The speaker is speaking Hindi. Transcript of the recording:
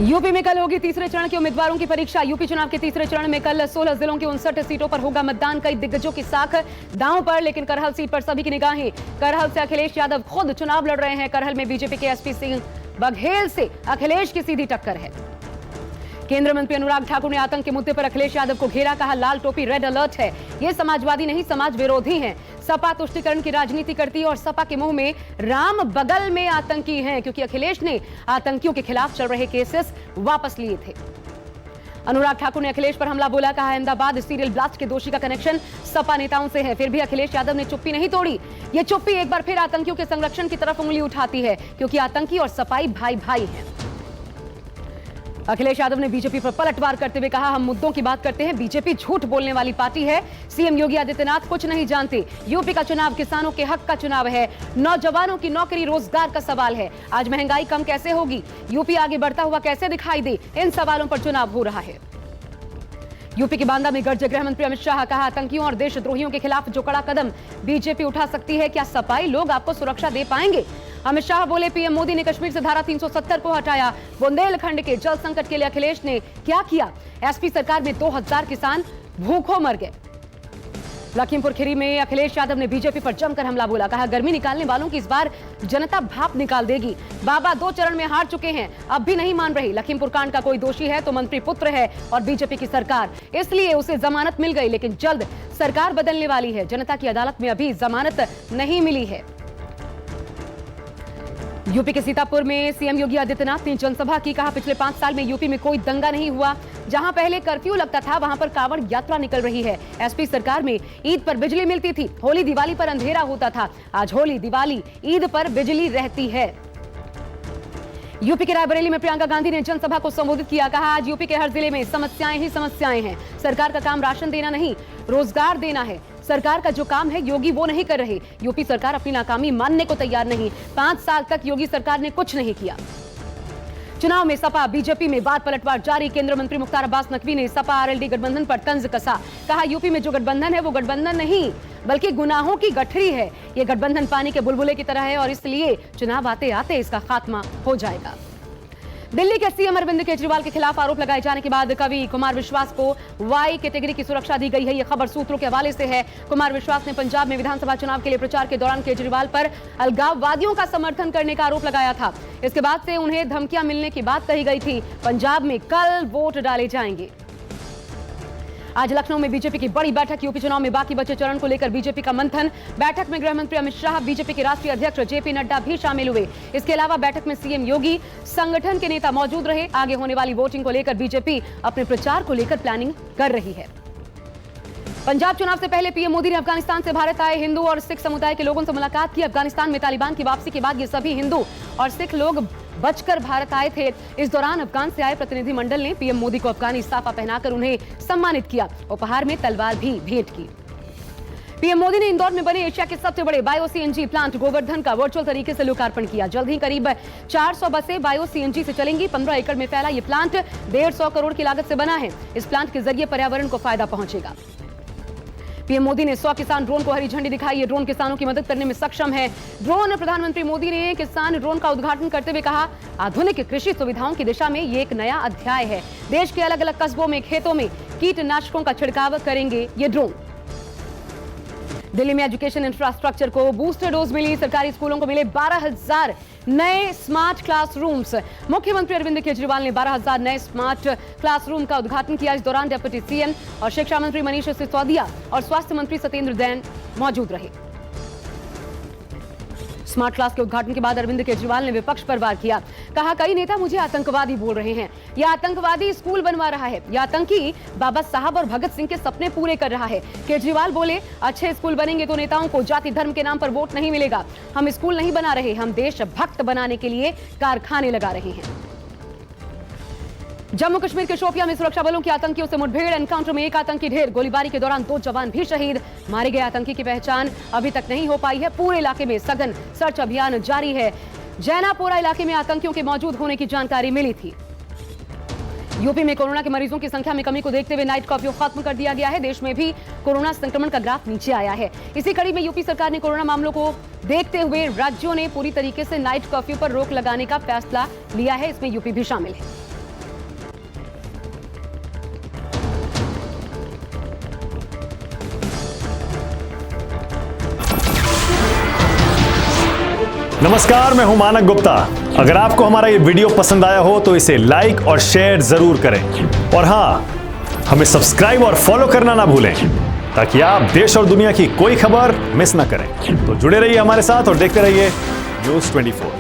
यूपी में कल होगी तीसरे चरण के उम्मीदवारों की परीक्षा। यूपी चुनाव के तीसरे चरण में कल 16 जिलों की 59 सीटों पर होगा मतदान। कई दिग्गजों की साख दांव पर, लेकिन करहल सीट पर सभी की निगाहें। करहल से अखिलेश यादव खुद चुनाव लड़ रहे हैं। करहल में बीजेपी के एसपी सिंह बघेल से अखिलेश की सीधी टक्कर है। केंद्रीय मंत्री अनुराग ठाकुर ने आतंक के मुद्दे पर अखिलेश यादव को घेरा, कहा लाल टोपी रेड अलर्ट है, ये समाजवादी नहीं समाज विरोधी हैं। सपा तुष्टीकरण की राजनीति करती है और सपा के मुंह में राम बगल में आतंकी हैं, क्योंकि अखिलेश ने आतंकियों के खिलाफ चल रहे केसेस वापस लिए थे। अनुराग ठाकुर ने अखिलेश पर हमला बोला, कहा अहमदाबाद सीरियल ब्लास्ट के दोषी का कनेक्शन सपा नेताओं से है। फिर भी अखिलेश यादव ने चुप्पी नहीं तोड़ी। ये चुप्पी एक बार फिर आतंकियों के संरक्षण की तरफ उंगली उठाती है, क्योंकि आतंकी और सपाई भाई भाई हैं। अखिलेश यादव ने बीजेपी पर पलटवार करते हुए कहा, हम मुद्दों की बात करते हैं, बीजेपी झूठ बोलने वाली पार्टी है। सीएम योगी आदित्यनाथ कुछ नहीं जानते। यूपी का चुनाव किसानों के हक का चुनाव है, नौजवानों की नौकरी रोजगार का सवाल है। आज महंगाई कम कैसे होगी, यूपी आगे बढ़ता हुआ कैसे दिखाई दे, इन सवालों पर चुनाव हो रहा है। यूपी के बांदा में गरजे गृह मंत्री अमित शाह, कहा आतंकियों और देशद्रोहियों के खिलाफ जो कड़ा कदम बीजेपी उठा सकती है, क्या सपाई लोग आपको सुरक्षा दे पाएंगे। अमित शाह बोले, पीएम मोदी ने कश्मीर से धारा 370 को हटाया। बुंदेलखंड के जल संकट के लिए अखिलेश ने क्या किया। एसपी सरकार में 2000 किसान भूखों मर गए। लखीमपुर खीरी में अखिलेश यादव ने बीजेपी पर जमकर हमला बोला, कहा गर्मी निकालने वालों की इस बार जनता भाप निकाल देगी। बाबा 2 चरण में हार चुके हैं, अब भी नहीं मान रही। लखीमपुर कांड का कोई दोषी है तो मंत्री पुत्र है और बीजेपी की सरकार, इसलिए उसे जमानत मिल गई, लेकिन जल्द सरकार बदलने वाली है। जनता की अदालत में अभी जमानत नहीं मिली है। यूपी के सीतापुर में सीएम योगी आदित्यनाथ ने जनसभा की, कहा पिछले 5 साल में यूपी में कोई दंगा नहीं हुआ। जहां पहले कर्फ्यू लगता था वहां पर कांवड़ यात्रा निकल रही है। एसपी सरकार में ईद पर बिजली मिलती थी, होली दिवाली पर अंधेरा होता था। आज होली दिवाली ईद पर बिजली रहती है। यूपी के रायबरेली में प्रियंका गांधी ने जनसभा को संबोधित किया, कहा आज यूपी के हर जिले में समस्याएं ही समस्याएं हैं। सरकार का काम राशन देना नहीं, रोजगार देना है। सरकार का जो काम है योगी वो नहीं कर रहे। यूपी सरकार अपनी नाकामी मानने को तैयार नहीं। 5 साल तक योगी सरकार ने कुछ नहीं किया। चुनाव में सपा बीजेपी में बात पलटवार जारी। केंद्रीय मंत्री मुख्तार अब्बास नकवी ने सपा आरएलडी गठबंधन पर तंज कसा, कहा यूपी में जो गठबंधन है वो गठबंधन नहीं बल्कि गुनाहों की गठरी है। ये गठबंधन पानी के बुलबुले की तरह है और इसलिए चुनाव आते आते इसका खात्मा हो जाएगा। दिल्ली के सीएम अरविंद केजरीवाल के खिलाफ आरोप लगाए जाने के बाद कवि कुमार विश्वास को वाई कैटेगरी की सुरक्षा दी गई है। यह खबर सूत्रों के हवाले से है। कुमार विश्वास ने पंजाब में विधानसभा चुनाव के लिए प्रचार के दौरान केजरीवाल पर अलगाववादियों का समर्थन करने का आरोप लगाया था। इसके बाद से उन्हें धमकियां मिलने की बात कही गई थी। पंजाब में कल वोट डाले जाएंगे। आज लखनऊ में बीजेपी की बड़ी बैठक। यूपी चुनाव में बाकी बचे चरण को लेकर बीजेपी का मंथन। बैठक में गृह मंत्री अमित शाह, बीजेपी के राष्ट्रीय अध्यक्ष जेपी नड्डा भी शामिल हुए। इसके अलावा बैठक में सीएम योगी, संगठन के नेता मौजूद रहे। आगे होने वाली वोटिंग को लेकर बीजेपी अपने प्रचार को लेकर प्लानिंग कर रही है। पंजाब चुनाव से पहले पीएम मोदी ने अफगानिस्तान से भारत आए हिंदू और सिख समुदाय के लोगों से मुलाकात की। अफगानिस्तान में तालिबान की वापसी के बाद ये सभी हिंदू और सिख लोग बचकर भारत आए थे। इस दौरान अफगान से आए प्रतिनिधिमंडल ने पीएम मोदी को अफगानी साफा पहनाकर उन्हें सम्मानित किया। उपहार में तलवार भी भेंट की। पीएम मोदी ने इंदौर में बने एशिया के सबसे बड़े बायो सीएनजी प्लांट गोवर्धन का वर्चुअल तरीके से लोकार्पण किया। जल्द ही करीब 400 बसें बायो सीएनजी से चलेंगी। 15 एकड़ में फैला ये प्लांट 150 करोड़ की लागत से बना है। इस प्लांट के जरिए पर्यावरण को फायदा पहुंचेगा। पीएम मोदी ने 100 किसान ड्रोन को हरी झंडी दिखाई। ये ड्रोन किसानों की मदद करने में सक्षम है। ड्रोन प्रधानमंत्री मोदी ने किसान ड्रोन का उद्घाटन करते हुए कहा, आधुनिक कृषि सुविधाओं की दिशा में ये एक नया अध्याय है। देश के अलग अलग कस्बों में खेतों में कीटनाशकों का छिड़काव करेंगे ये ड्रोन। दिल्ली में एजुकेशन इंफ्रास्ट्रक्चर को बूस्टर डोज मिली। सरकारी स्कूलों को मिले 12,000 नए स्मार्ट क्लासरूम्स। मुख्यमंत्री अरविंद केजरीवाल ने 12,000 नए स्मार्ट क्लासरूम का उद्घाटन किया। इस दौरान डिप्टी सीएम और शिक्षा मंत्री मनीष सिसोदिया और स्वास्थ्य मंत्री सत्येंद्र जैन मौजूद रहे। स्मार्ट क्लास के उद्घाटन के बाद अरविंद केजरीवाल ने विपक्ष पर वार किया, कहा कई नेता मुझे आतंकवादी बोल रहे हैं। यह आतंकवादी स्कूल बनवा रहा है। यह आतंकी बाबा साहब और भगत सिंह के सपने पूरे कर रहा है। केजरीवाल बोले, अच्छे स्कूल बनेंगे तो नेताओं को जाति धर्म के नाम पर वोट नहीं मिलेगा। हम स्कूल नहीं बना रहे, हम देशभक्त बनाने के लिए कारखाने लगा रहे हैं। जम्मू कश्मीर के शोपियां में सुरक्षा बलों की आतंकियों से मुठभेड़। एनकाउंटर में एक आतंकी ढेर। गोलीबारी के दौरान 2 जवान भी शहीद। मारे गए आतंकी की पहचान अभी तक नहीं हो पाई है। पूरे इलाके में सघन सर्च अभियान जारी है। जैनापोरा इलाके में आतंकियों के मौजूद होने की जानकारी मिली थी। यूपी में कोरोना के मरीजों की संख्या में कमी को देखते हुए नाइट कर्फ्यू खत्म कर दिया गया है। देश में भी कोरोना संक्रमण का ग्राफ नीचे आया है। इसी कड़ी में यूपी सरकार ने कोरोना मामलों को देखते हुए राज्यों ने पूरी तरीके से नाइट कर्फ्यू पर रोक लगाने का फैसला लिया है। इसमें यूपी भी शामिल है। नमस्कार, मैं हूं मानक गुप्ता। अगर आपको हमारा ये वीडियो पसंद आया हो तो इसे लाइक और शेयर जरूर करें और हां, हमें सब्सक्राइब और फॉलो करना ना भूलें ताकि आप देश और दुनिया की कोई खबर मिस ना करें। तो जुड़े रहिए हमारे साथ और देखते रहिए न्यूज़ 24।